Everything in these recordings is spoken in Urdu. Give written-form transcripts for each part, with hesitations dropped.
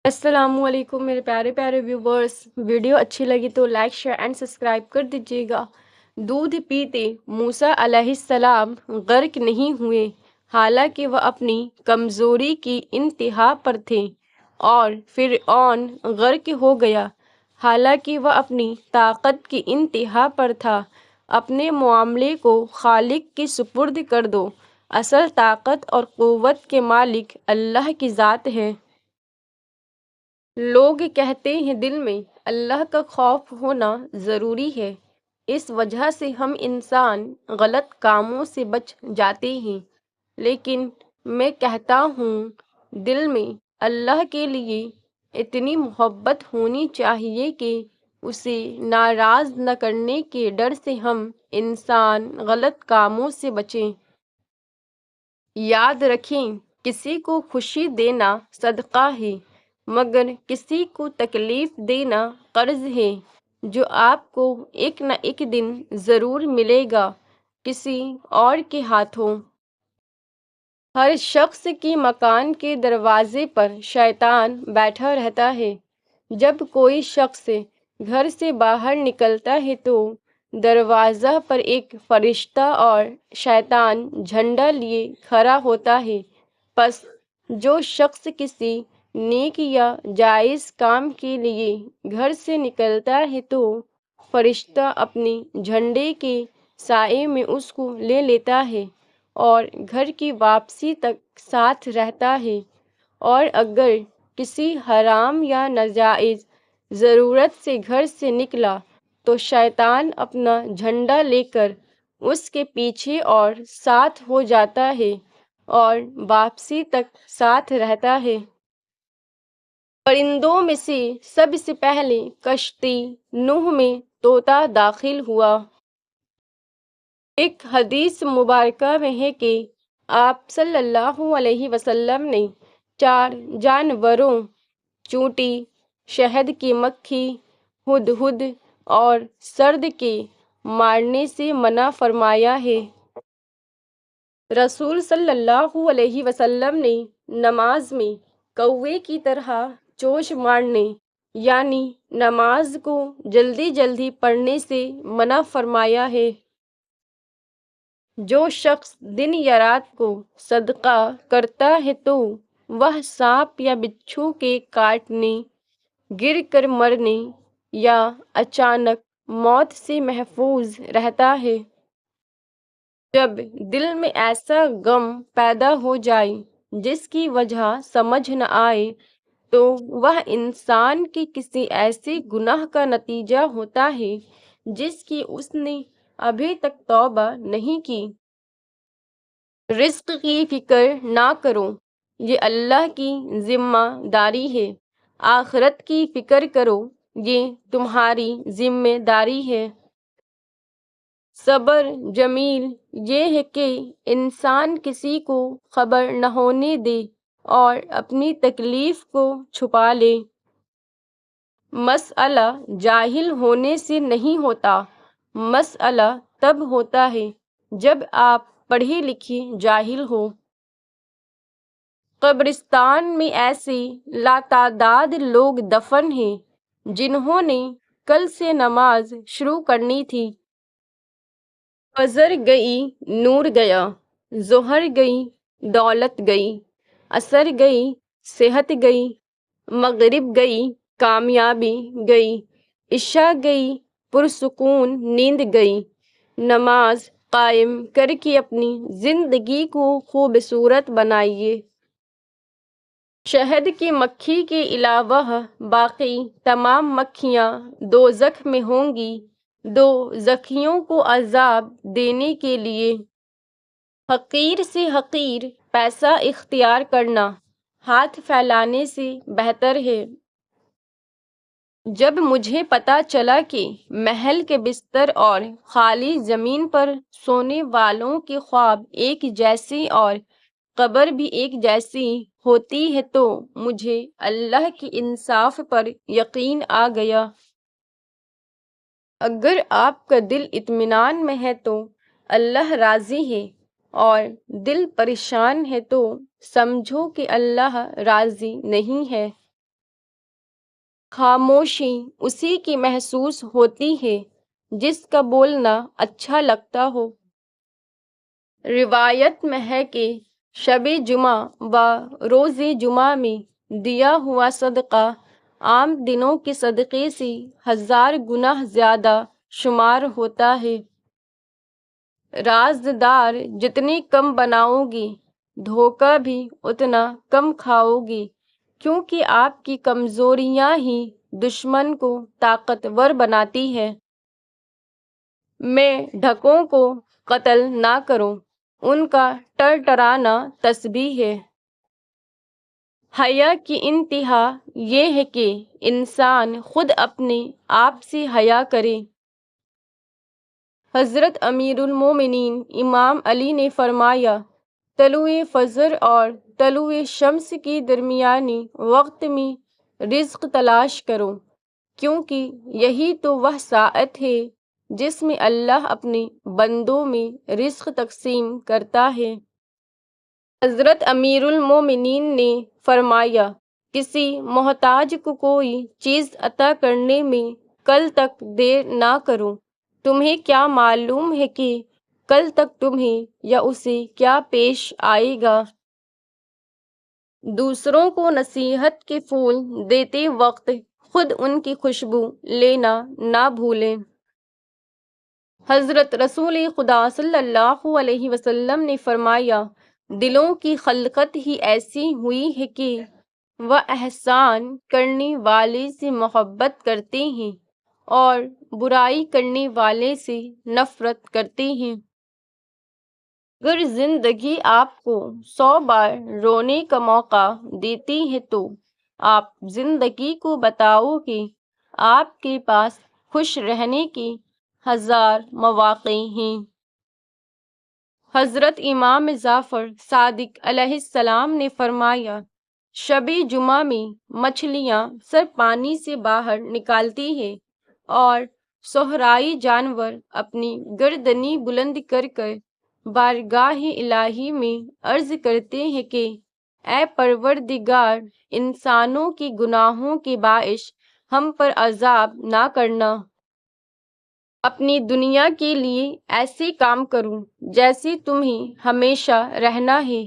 السلام علیکم میرے پیارے پیارے ویورز، ویڈیو اچھی لگی تو لائک شیئر اینڈ سبسکرائب کر دیجیے گا۔ دودھ پیتے موسیٰ علیہ السلام غرق نہیں ہوئے، حالانکہ وہ اپنی کمزوری کی انتہا پر تھے، اور فرعون غرق ہو گیا حالانکہ وہ اپنی طاقت کی انتہا پر تھا۔ اپنے معاملے کو خالق کے سپرد کر دو، اصل طاقت اور قوت کے مالک اللہ کی ذات ہے۔ لوگ کہتے ہیں دل میں اللہ کا خوف ہونا ضروری ہے، اس وجہ سے ہم انسان غلط کاموں سے بچ جاتے ہیں، لیکن میں کہتا ہوں دل میں اللہ کے لیے اتنی محبت ہونی چاہیے کہ اسے ناراض نہ کرنے کے ڈر سے ہم انسان غلط کاموں سے بچیں۔ یاد رکھیں، کسی کو خوشی دینا صدقہ ہے، مگر کسی کو تکلیف دینا قرض ہے جو آپ کو ایک نہ ایک دن ضرور ملے گا، کسی اور کے ہاتھوں۔ ہر شخص کے مکان کے دروازے پر شیطان بیٹھا رہتا ہے۔ جب کوئی شخص گھر سے باہر نکلتا ہے تو دروازہ پر ایک فرشتہ اور شیطان جھنڈا لیے کھڑا ہوتا ہے۔ پس جو شخص کسی نیک یا جائز کام کے لیے گھر سے نکلتا ہے تو فرشتہ اپنے جھنڈے کے سائے میں اس کو لے لیتا ہے اور گھر کی واپسی تک ساتھ رہتا ہے، اور اگر کسی حرام یا ناجائز ضرورت سے گھر سے نکلا تو شیطان اپنا جھنڈا لے کر اس کے پیچھے اور ساتھ ہو جاتا ہے اور واپسی تک ساتھ رہتا ہے۔ پرندوں میں سے سب سے پہلے کشتی نوح میں طوطا داخل ہوا۔ ایک حدیث مبارکہ میں ہے کہ آپ صلی اللہ علیہ وسلم نے 4 جانوروں چیونٹی، شہد کی مکھی، ہدہد اور سرد کے مارنے سے منع فرمایا ہے۔ رسول صلی اللہ علیہ وسلم نے نماز میں کوے کی طرح چونچ مارنے یعنی نماز کو جلدی جلدی پڑھنے سے منع فرمایا ہے۔ جو شخص دن یا رات کو صدقہ کرتا ہے تو وہ سانپ یا بچھو کے کاٹنے، گر کر مرنے یا اچانک موت سے محفوظ رہتا ہے۔ جب دل میں ایسا غم پیدا ہو جائے جس کی وجہ سمجھ نہ آئے تو وہ انسان کے کسی ایسے گناہ کا نتیجہ ہوتا ہے جس کی اس نے ابھی تک توبہ نہیں کی۔ رزق کی فکر نہ کرو، یہ اللہ کی ذمہ داری ہے۔ آخرت کی فکر کرو، یہ تمہاری ذمہ داری ہے۔ صبر جمیل یہ ہے کہ انسان کسی کو خبر نہ ہونے دے اور اپنی تکلیف کو چھپا لے۔ مسئلہ جاہل ہونے سے نہیں ہوتا، مسئلہ تب ہوتا ہے جب آپ پڑھے لکھے جاہل ہو۔ قبرستان میں ایسے لاتعداد لوگ دفن ہیں جنہوں نے کل سے نماز شروع کرنی تھی۔ فجر گئی نور گیا، ظہر گئی دولت گئی، عصر گئی صحت گئی، مغرب گئی کامیابی گئی، عشاء گئی پرسکون نیند گئی۔ نماز قائم کر کے اپنی زندگی کو خوبصورت بنائیے۔ شہد کی مکھی کے علاوہ باقی تمام مکھیاں دوزخ میں ہوں گی، دوزخیوں کو عذاب دینے کے لیے۔ حقیر سے حقیر پیسہ اختیار کرنا ہاتھ پھیلانے سے بہتر ہے۔ جب مجھے پتہ چلا کہ محل کے بستر اور خالی زمین پر سونے والوں کے خواب ایک جیسے اور قبر بھی ایک جیسی ہوتی ہے تو مجھے اللہ کے انصاف پر یقین آ گیا۔ اگر آپ کا دل اطمینان میں ہے تو اللہ راضی ہے، اور دل پریشان ہے تو سمجھو کہ اللہ راضی نہیں ہے۔ خاموشی اسی کی محسوس ہوتی ہے جس کا بولنا اچھا لگتا ہو۔ روایت میں ہے کہ شب جمعہ و روز جمعہ میں دیا ہوا صدقہ عام دنوں کے صدقے سے 1000 گنا زیادہ شمار ہوتا ہے۔ رازدار جتنی کم بناؤ گی دھوکہ بھی اتنا کم کھاؤ گی، کیونکہ آپ کی کمزوریاں ہی دشمن کو طاقتور بناتی ہے۔ میں ڈھکوں کو قتل نہ کرو، ان کا ٹرٹرانا تسبیح ہے۔ حیا کی انتہا یہ ہے کہ انسان خود اپنے آپ سے حیا کرے۔ حضرت امیر المومنین امام علی نے فرمایا، طلوع فجر اور طلوع شمس کے درمیانی وقت میں رزق تلاش کرو، کیونکہ یہی تو وہ ساعت ہے جس میں اللہ اپنے بندوں میں رزق تقسیم کرتا ہے۔ حضرت امیر المومنین نے فرمایا، کسی محتاج کو کوئی چیز عطا کرنے میں کل تک دیر نہ کرو، تمہیں کیا معلوم ہے کہ کل تک تمہیں یا اسے کیا پیش آئے گا۔ دوسروں کو نصیحت کے پھول دیتے وقت خود ان کی خوشبو لینا نہ بھولیں۔ حضرت رسول خدا صلی اللہ علیہ وسلم نے فرمایا، دلوں کی خلقت ہی ایسی ہوئی ہے کہ وہ احسان کرنے والے سے محبت کرتے ہیں اور برائی کرنے والے سے نفرت کرتے ہیں۔ اگر زندگی آپ کو 100 بار رونے کا موقع دیتی ہے تو آپ زندگی کو بتاؤ کہ آپ کے پاس خوش رہنے کے 1000 مواقع ہیں۔ حضرت امام جعفر صادق علیہ السلام نے فرمایا، شب جمعہ میں مچھلیاں سر پانی سے باہر نکالتی ہیں اور صحرائی جانور اپنی گردنیں بلند کر کر بارگاہ الہی میں عرض کرتے ہیں کہ اے پروردگار، انسانوں کے گناہوں کے باعث ہم پر عذاب نہ کرنا۔ اپنی دنیا کے لیے ایسے کام کروں جیسے تمہیں ہمیشہ رہنا ہے،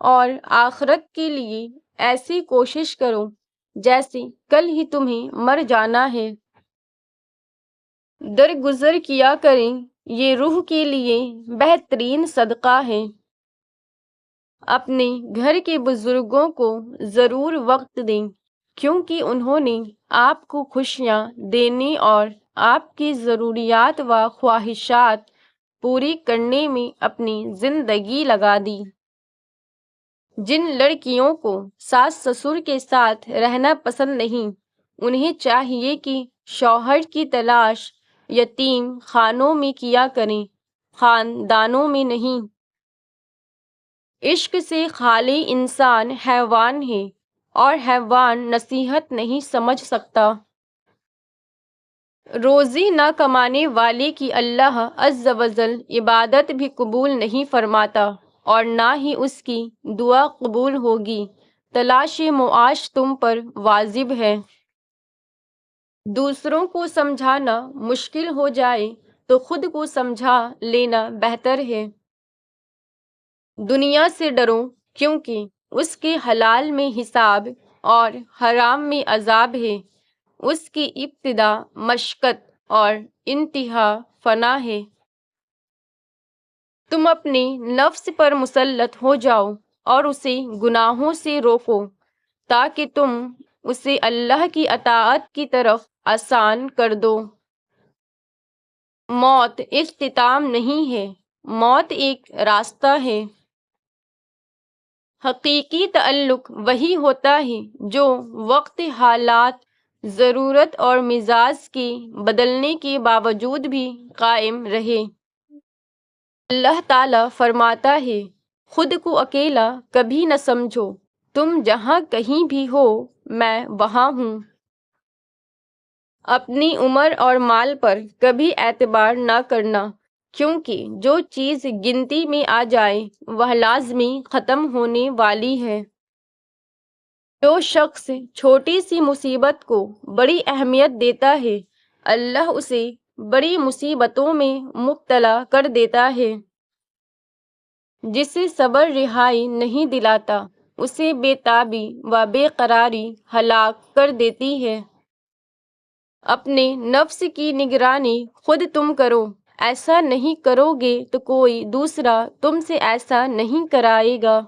اور آخرت کے لیے ایسی کوشش کرو جیسے کل ہی تمہیں مر جانا ہے۔ درگزر کیا کریں، یہ روح کے لیے بہترین صدقہ ہے۔ اپنے گھر کے بزرگوں کو ضرور وقت دیں، کیونکہ انہوں نے آپ کو خوشیاں دینے اور آپ کی ضروریات و خواہشات پوری کرنے میں اپنی زندگی لگا دی۔ جن لڑکیوں کو ساس سسر کے ساتھ رہنا پسند نہیں، انہیں چاہیے کہ شوہر کی تلاش یتیم خانوں میں کیا کریں، خاندانوں میں نہیں۔ عشق سے خالی انسان حیوان ہے، اور حیوان نصیحت نہیں سمجھ سکتا۔ روزی نہ کمانے والے کی اللہ عز و جل عبادت بھی قبول نہیں فرماتا، اور نہ ہی اس کی دعا قبول ہوگی۔ تلاش معاش تم پر واجب ہے۔ دوسروں کو سمجھانا مشکل ہو جائے تو خود کو سمجھا لینا بہتر ہے۔ دنیا سے ڈرو، کیونکہ اس کے حلال میں حساب اور حرام میں عذاب ہے۔ اس کی ابتدا مشقت اور انتہا فنا ہے۔ تم اپنے نفس پر مسلط ہو جاؤ اور اسے گناہوں سے روکو، تاکہ تم اسے اللہ کی اطاعت کی طرف آسان کر دو۔ موت اختتام نہیں ہے، موت ایک راستہ ہے۔ حقیقی تعلق وہی ہوتا ہے جو وقت، حالات، ضرورت اور مزاج کے بدلنے کے باوجود بھی قائم رہے۔ اللہ تعالیٰ فرماتا ہے، خود کو اکیلا کبھی نہ سمجھو، تم جہاں کہیں بھی ہو میں وہاں ہوں۔ اپنی عمر اور مال پر کبھی اعتبار نہ کرنا، کیونکہ جو چیز گنتی میں آ جائے وہ لازمی ختم ہونے والی ہے۔ جو شخص چھوٹی سی مصیبت کو بڑی اہمیت دیتا ہے اللہ اسے بڑی مصیبتوں میں مبتلا کر دیتا ہے۔ جسے صبر رہائی نہیں دلاتا اسے بے تابی و بے قراری ہلاک کر دیتی ہے۔ اپنے نفس کی نگرانی خود تم کرو، ایسا نہیں کرو گے تو کوئی دوسرا تم سے ایسا نہیں کرائے گا۔